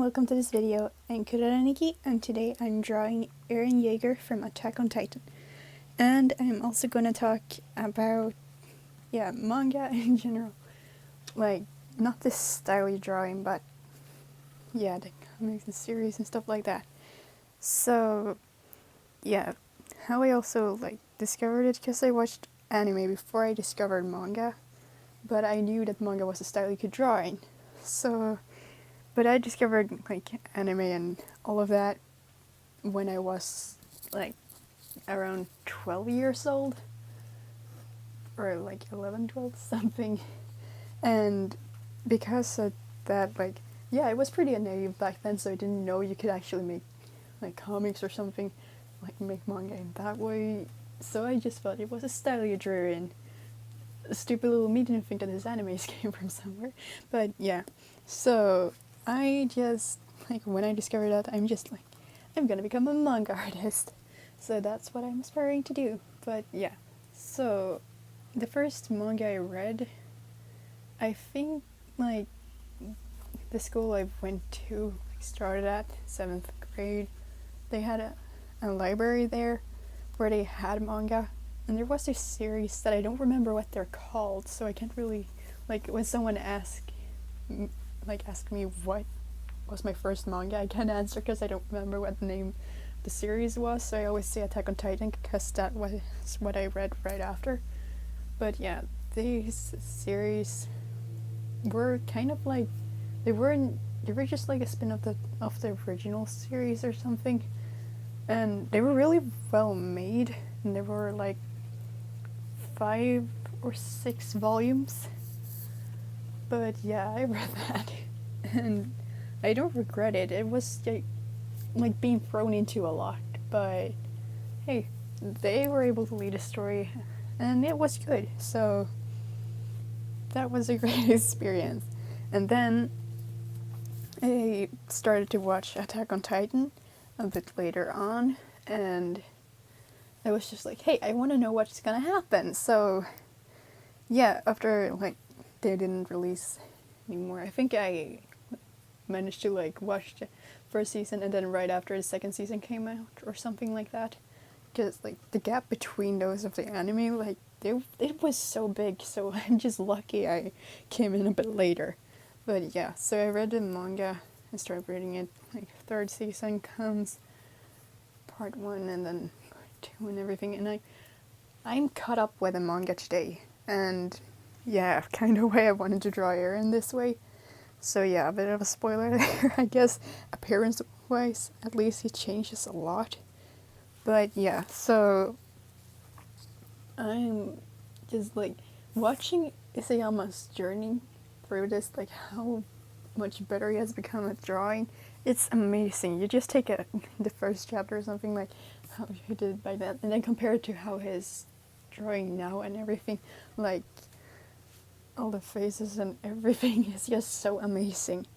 welcome to this video. I'm Kuraniki, and today I'm drawing Eren Jeager from Attack on Titan. And I'm also gonna talk about, manga in general. Like, not this style drawing, but yeah, the comics and series and stuff like that. So, yeah, how I also, discovered it, because I watched anime before I discovered manga. But I knew that manga was a style you could draw in. But I discovered anime and all of that when I was around 12 years old, or 11, 12, something. And because of that, I was pretty naive back then, so I didn't know you could actually make comics or something, make manga in that way. So I just thought it was a style you drew in. Stupid little me didn't think that his animes came from somewhere. But yeah, so I just, when I discovered that, I'm gonna become a manga artist. So that's what I'm aspiring to do. But yeah, so the first manga I read, I think, the school I went to, started at 7th grade, they had a library there where they had manga. And there was this series that I don't remember what they're called, so I can't really, when someone asked me what was my first manga, I can't answer because I don't remember what the name of the series was, so I always say Attack on Titan because that was what I read right after. But yeah, these series were kind of they were just a spin of the original series or something, and they were really well made, and they were 5 or 6 volumes. But yeah, I read that, and I don't regret it. It was being thrown into a lot, but hey, they were able to lead a story, and it was good. So that was a great experience. And then I started to watch Attack on Titan a bit later on, and I was just hey, I want to know what's gonna happen. So yeah, after they didn't release anymore, I think I managed to watch the first season, and then right after the second season came out or something like that, because the gap between those of the anime, it was so big. So I'm just lucky I came in a bit later. But yeah, so I read the manga and started reading it. Third season comes, part 1 and then part 2 and everything, and I'm caught up with the manga today. And yeah, kind of way I wanted to draw Eren this way. So yeah, a bit of a spoiler there, I guess. Appearance-wise, at least he changes a lot. But yeah, so I'm just watching Isayama's journey through this, how much better he has become at drawing. It's amazing. You just take the first chapter or something, how he did by then, and then compare it to how his drawing now and everything, all the faces and everything is just so amazing.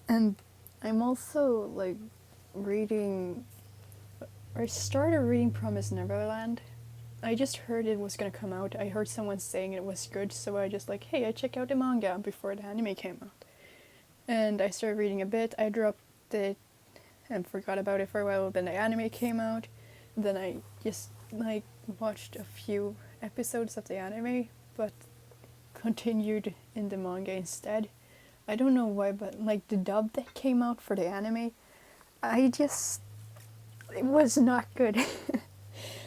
And I'm also reading, I started reading Promised Neverland. I just heard it was gonna come out. I heard someone saying it was good, so I just hey, I check out the manga before the anime came out. And I started reading a bit. I dropped it and forgot about it for a while. Then the anime came out. Then I just watched a few episodes of the anime, but continued in the manga instead. I don't know why, but the dub that came out for the anime, it was not good.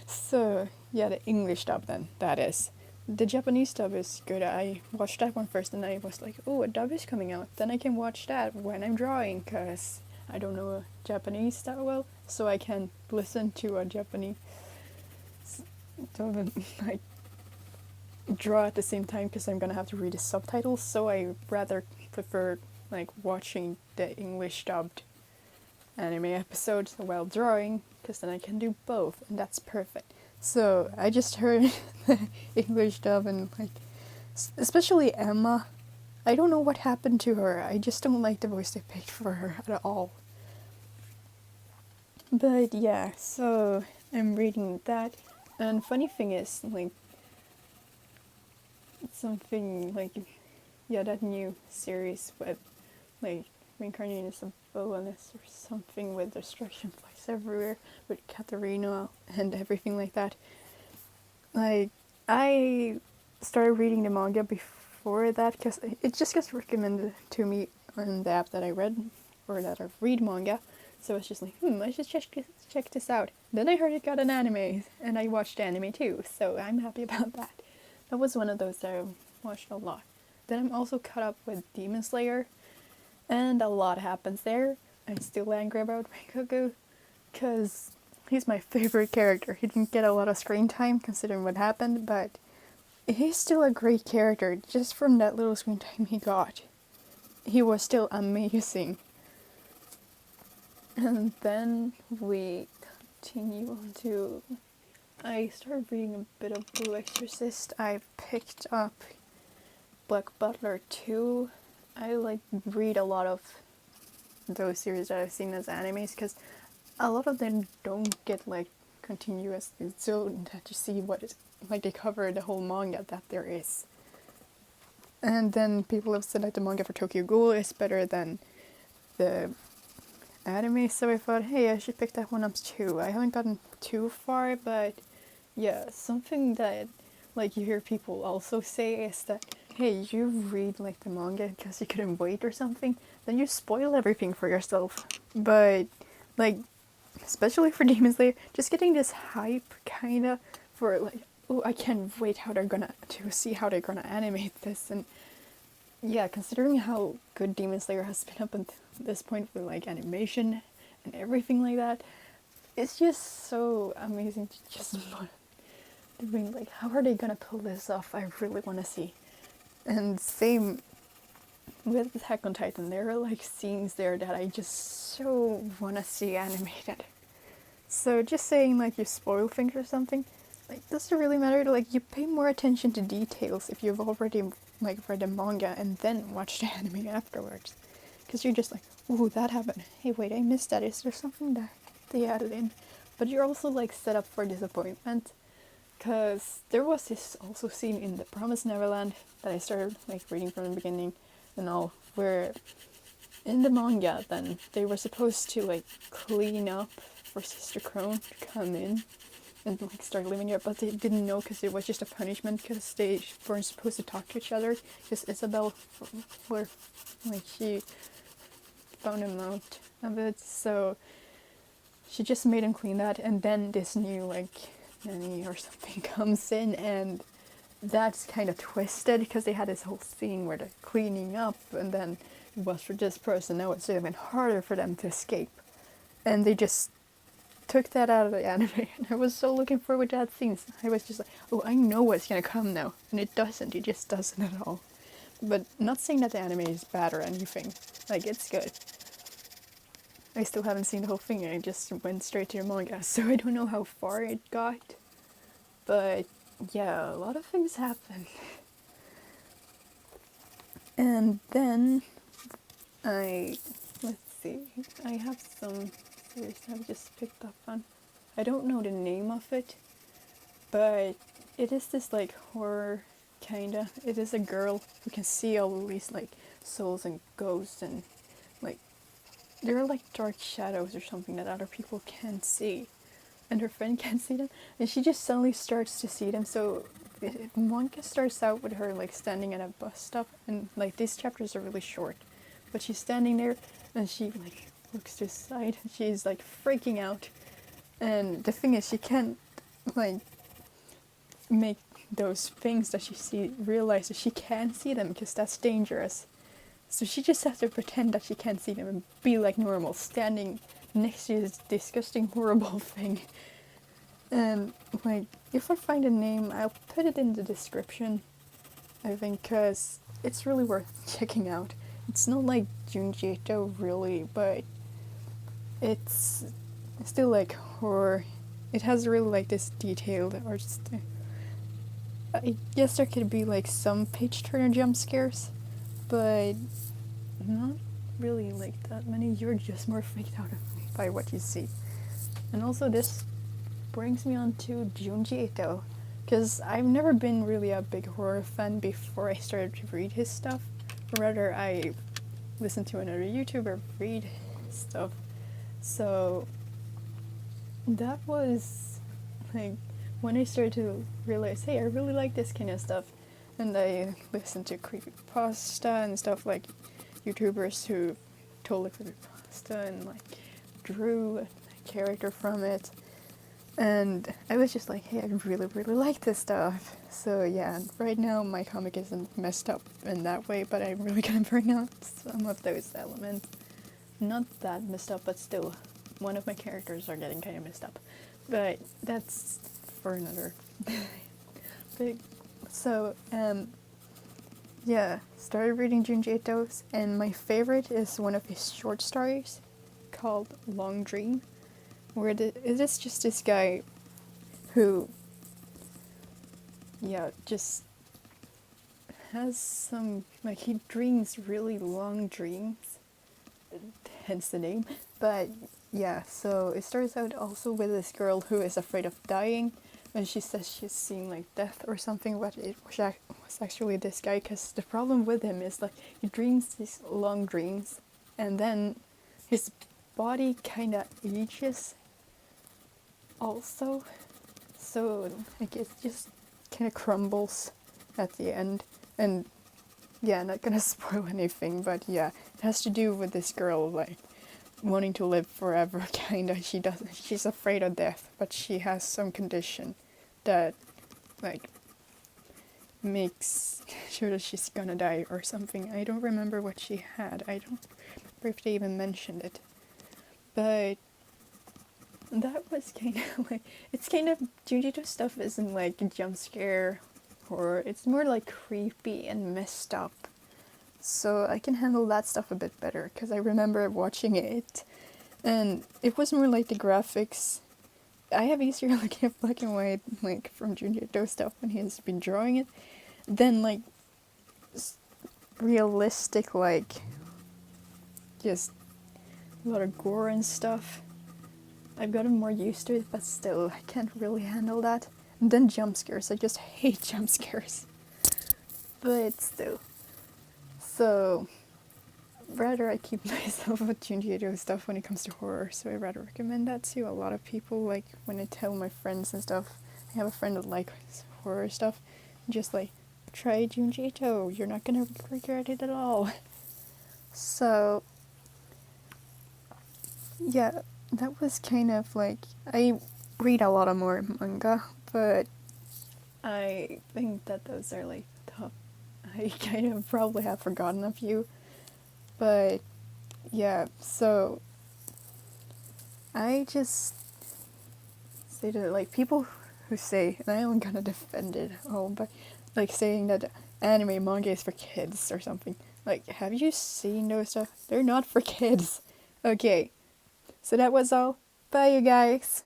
So yeah, the English dub then, that is. The Japanese dub is good. I watched that one first, and I was oh, a dub is coming out. Then I can watch that when I'm drawing, because I don't know Japanese that well, so I can listen to a Japanese dub and draw at the same time, because I'm gonna have to read the subtitles. So I rather prefer watching the English dubbed anime episodes while drawing, because then I can do both, and that's perfect. So I just heard the English dub, and especially Emma, I don't know what happened to her. I just don't like the voice they picked for her at all. But yeah, so I'm reading that, and funny thing is, something that new series with reincarnated as a villainess or something with destruction flies everywhere with Katarina and everything like that. Like, I started reading the manga before that because it just gets recommended to me on the app that I read or that I read manga. So it's just like, I should check this out. Then I heard it got an anime, and I watched anime too, so I'm happy about that. That was one of those that I watched a lot. Then I'm also caught up with Demon Slayer, and a lot happens there. I'm still angry about Rengoku, because he's my favorite character. He didn't get a lot of screen time considering what happened, but he's still a great character just from that little screen time he got. He was still amazing. And then we continue on to... I started reading a bit of Blue Exorcist. I picked up Black Butler 2. I read a lot of those series that I've seen as animes because a lot of them don't get continuous, so that you see what is they cover the whole manga that there is. And then people have said that the manga for Tokyo Ghoul is better than the anime, so I thought, hey, I should pick that one up too. I haven't gotten too far, but yeah, something that you hear people also say is that, hey, you read the manga because you couldn't wait or something, then you spoil everything for yourself. But especially for Demon Slayer, just getting this hype kinda for oh, I can't wait to see how they're gonna animate this. And yeah, considering how good Demon Slayer has been up until this point for animation and everything like that, it's just so amazing to just doing how are they gonna pull this off? I really want to see. And same with Attack on Titan, there are scenes there that I just so want to see animated. So just saying you spoil things or something, doesn't really matter. You pay more attention to details if you've already read the manga and then watch the anime afterwards, because you're just ooh, that happened. Hey, wait, I missed that. Is there something that they added in? But you're also set up for disappointment, because there was this also scene in The Promised Neverland that I started reading from the beginning and all, where in the manga then they were supposed to clean up for Sister Crone to come in and start living here, but they didn't know because it was just a punishment because they weren't supposed to talk to each other, because Isabel she found him out of it, so she just made him clean that, and then this new nanny or something comes in, and that's kind of twisted because they had this whole scene where they're cleaning up, and then it was for this person. Now it's even harder for them to escape, and they just took that out of the anime, and I was so looking forward to that scene. I was just oh, I know what's gonna come now, and it doesn't. It just doesn't at all. But not saying that the anime is bad or anything. It's good. I still haven't seen the whole thing. I just went straight to the manga, so I don't know how far it got. But yeah, a lot of things happen. And then let's see, I have some series I've just picked up on. I don't know the name of it, but it is this horror kinda. It is a girl who can see all these souls and ghosts, and there are dark shadows or something that other people can't see, and her friend can't see them, and she just suddenly starts to see them. So the manga starts out with her standing at a bus stop, and these chapters are really short, but she's standing there and she looks to the side and she's freaking out, and the thing is she can't make those things that she see realize that she can't see them because that's dangerous. So she just has to pretend that she can't see them and be normal, standing next to this disgusting, horrible thing. And if I find a name, I'll put it in the description, I think, because it's really worth checking out. It's not like Junji Ito really, but it's still horror. It has really this detailed art style. I guess there could be some page turner jump scares, but not really that many. You're just more freaked out by what you see. And also this brings me on to Junji Ito, because I've never been really a big horror fan before I started to read his stuff. Rather, I listen to another YouTuber, read stuff. So that was like when I started to realize, hey, I really like this kind of stuff. And I listened to creepypasta and stuff, like YouTubers who told a creepypasta and like drew a character from it. And I was just like, hey, I really, really like this stuff. So yeah, right now my comic isn't messed up in that way, but I'm really gonna bring out some of those elements. Not that messed up, but still, one of my characters are getting kind of messed up. But that's for another. But, so, yeah, started reading Junji Ito's, and my favorite is one of his short stories called Long Dream, where it is just this guy who, yeah, just has some, like, he dreams really long dreams, hence the name. But yeah, so it starts out also with this girl who is afraid of dying, and she says she's seen like death or something, but it was actually this guy, because the problem with him is like he dreams these long dreams, and then his body kind of ages also, so like it just kind of crumbles at the end. And yeah, not gonna spoil anything, but yeah, it has to do with this girl like wanting to live forever, kinda. She's afraid of death, but she has some condition that like makes sure that she's gonna die or something. I don't remember what she had. I don't remember if they even mentioned it. But that was kind of like, it's kind of, Jujutsu stuff isn't like a jump scare horror, it's more like creepy and messed up. So I can handle that stuff a bit better, because I remember watching it, and it was more like the graphics. I have easier looking at black and white, like from Junji Ito stuff when he has been drawing it, than like realistic, like just a lot of gore and stuff. I've gotten more used to it, but still, I can't really handle that. And then jump scares, I just hate jump scares. But still. So, rather I keep myself with Junji Ito stuff when it comes to horror, so I rather recommend that to a lot of people. Like, when I tell my friends and stuff, I have a friend that likes horror stuff, just like, try Junji Ito, you're not gonna regret it at all. So, yeah, that was kind of like, I read a lot of more manga, but I think that those are like top. I kind of probably have forgotten a few, but yeah, so I just say that like people who say, and I am gonna defend it all, but like saying that anime manga is for kids or something. Like, have you seen those stuff? They're not for kids. Okay, so that was all. Bye, you guys.